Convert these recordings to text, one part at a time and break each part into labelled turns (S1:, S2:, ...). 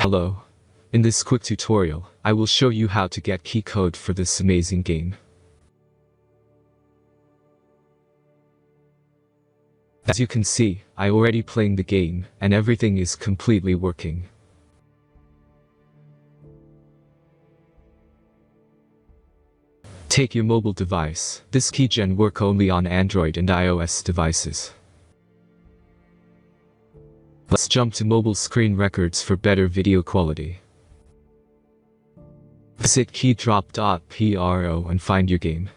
S1: Hello. In this quick tutorial, I will show you how to get key code for this amazing game. As you can see, I already playing the game, and everything is completely working. Take your mobile device. This keygen work only on Android and iOS devices. Let's jump to mobile screen records for better video quality. Visit keydrop.pro and find your game.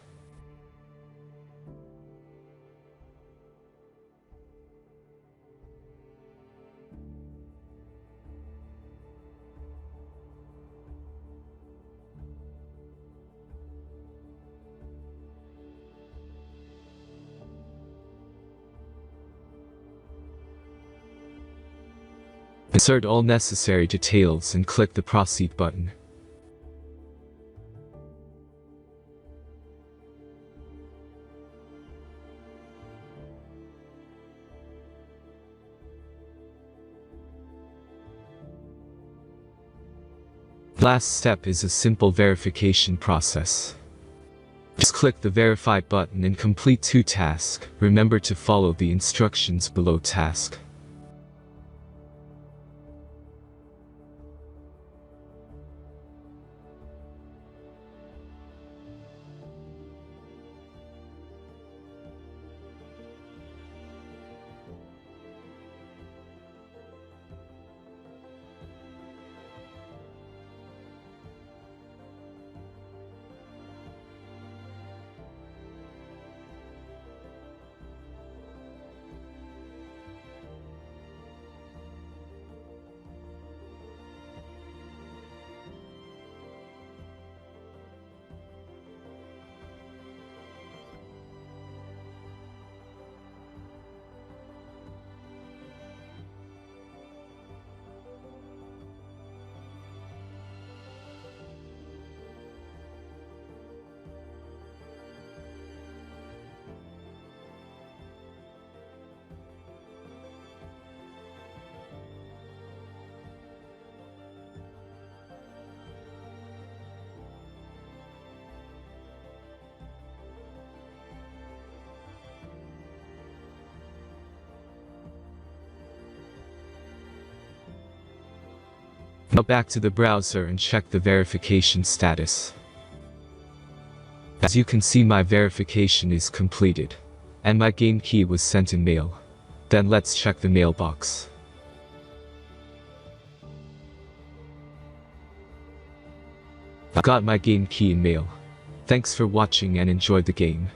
S1: Insert all necessary details and click the Proceed button. Last step is a simple verification process. Just click the Verify button and complete 2 tasks. Remember to follow the instructions below task. Now back to the browser and check the verification status. As you can see, my verification is completed, and my game key was sent in mail. Then let's check the mailbox. I got my game key in mail. Thanks for watching and enjoy the game.